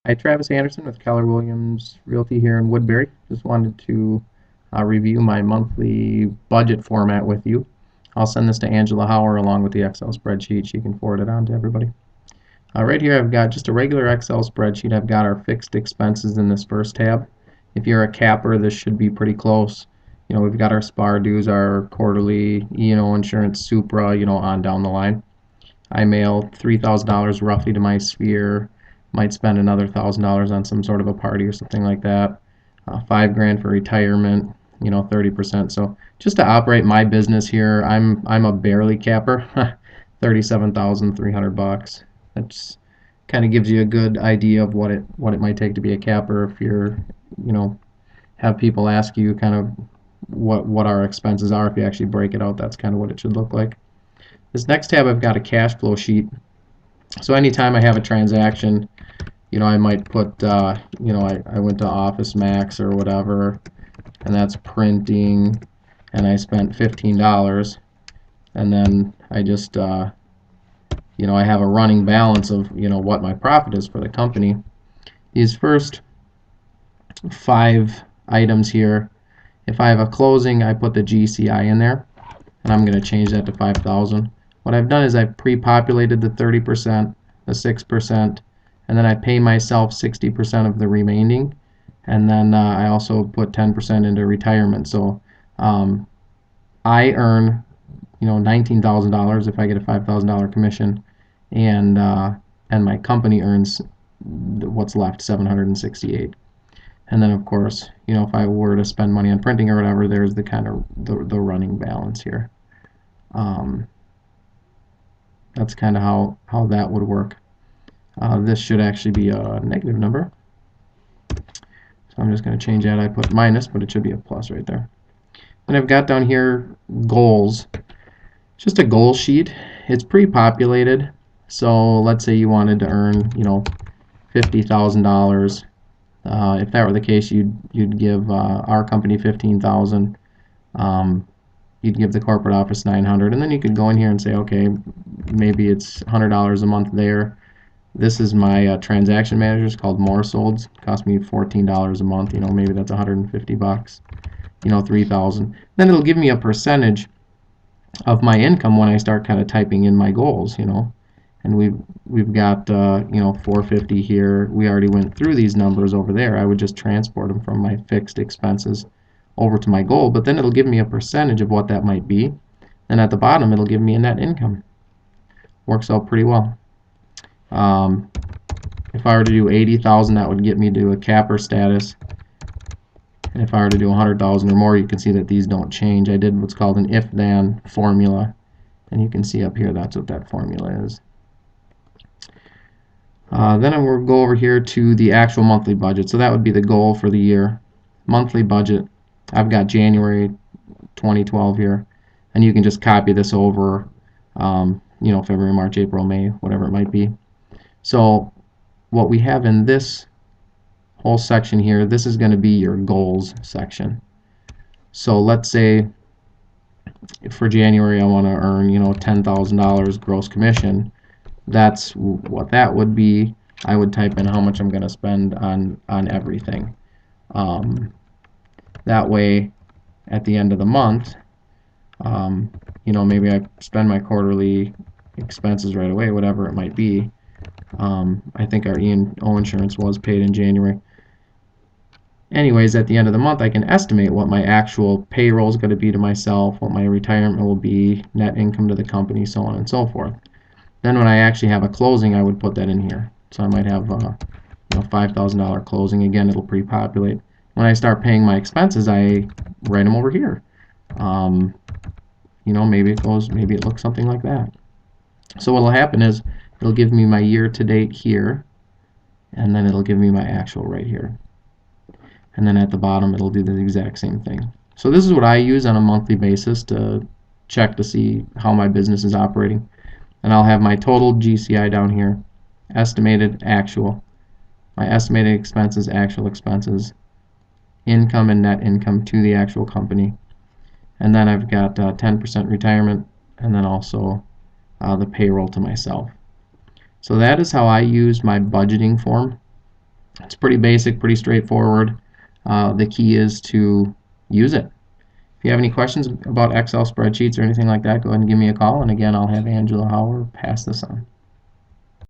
Hi, Travis Anderson with Keller Williams Realty here in Woodbury. Just wanted to review my monthly budget format with you. I'll send this to Angela Hauer along with the Excel spreadsheet. She can forward it on to everybody. Right here I've got just a regular Excel spreadsheet. I've got our fixed expenses in this first tab. If you're a capper, this should be pretty close. We've got our SPAR dues, our quarterly E&O insurance, Supra, on down the line. I mail $3,000 roughly to my sphere. Might spend another $1,000 on some sort of a party or something like that. $5,000 for retirement, 30%. So just to operate my business here, I'm a barely capper, 37,300 bucks. That's kind of gives you a good idea of what it might take to be a capper. If you're, have people ask you kind of what our expenses are. If you actually break it out, that's kind of what it should look like. This next tab, I've got a cash flow sheet. So anytime I have a transaction, I might put, I went to Office Max or whatever, and that's printing, and I spent $15, and then I just, I have a running balance of, what my profit is for the company. These first 5 items here, if I have a closing, I put the GCI in there, and I'm going to change that to 5,000. What I've done is I've pre-populated the 30%, the 6%, and then I pay myself 60% of the remaining, and then I also put 10% into retirement. So I earn, $19,000 if I get a $5,000 commission, and my company earns what's left, $768. And then of course, if I were to spend money on printing or whatever, there's the kind of the running balance here. That's kind of how that would work. This should actually be a negative number. So I'm just going to change that. I put minus, but it should be a plus right there. And I've got down here goals. It's just a goal sheet. It's pre-populated. So let's say you wanted to earn, $50,000. If that were the case, you'd give our company $15,000. You'd give the corporate office $900, and then you could go in here and say, okay, maybe it's $100 a month there. This is my transaction manager. It's called More Solds. It cost me $14 a month. Maybe that's 150 bucks. 3,000. Then it'll give me a percentage of my income when I start kind of typing in my goals. And we've got 450 here. We already went through these numbers over there. I would just transport them from my fixed expenses over to my goal, but then it'll give me a percentage of what that might be, and at the bottom it'll give me a net income. Works out pretty well. If I were to do 80,000, that would get me to a capper status, and if I were to do 100,000 or more, you can see that these don't change. I did what's called an if-then formula, and you can see up here that's what that formula is. Then I will go over here to the actual monthly budget. So that would be the goal for the year. Monthly budget. I've got January 2012 here, and you can just copy this over, February, March, April, May, whatever it might be. So what we have in this whole section here, this is going to be your goals section. So let's say for January I want to earn, $10,000 gross commission. That's what that would be. I would type in how much I'm going to spend on everything. That way, at the end of the month, maybe I spend my quarterly expenses right away, whatever it might be. I think our E&O insurance was paid in January. Anyways, at the end of the month, I can estimate what my actual payroll is going to be to myself, what my retirement will be, net income to the company, so on and so forth. Then when I actually have a closing, I would put that in here. So I might have $5,000 closing. Again, it'll pre-populate. When I start paying my expenses, I write them over here. Maybe it looks something like that. So what'll happen is it'll give me my year to date here, and then it'll give me my actual right here. And then at the bottom, it'll do the exact same thing. So this is what I use on a monthly basis to check to see how my business is operating. And I'll have my total GCI down here, estimated, actual, my estimated expenses, actual expenses, income and net income to the actual company, and then I've got 10% retirement, and then also the payroll to myself. So that is how I use my budgeting form It's pretty basic, pretty straightforward. The key is to use it. If you have any questions about Excel spreadsheets or anything like that, go ahead and give me a call. And again, I'll have Angela Hauer pass this on.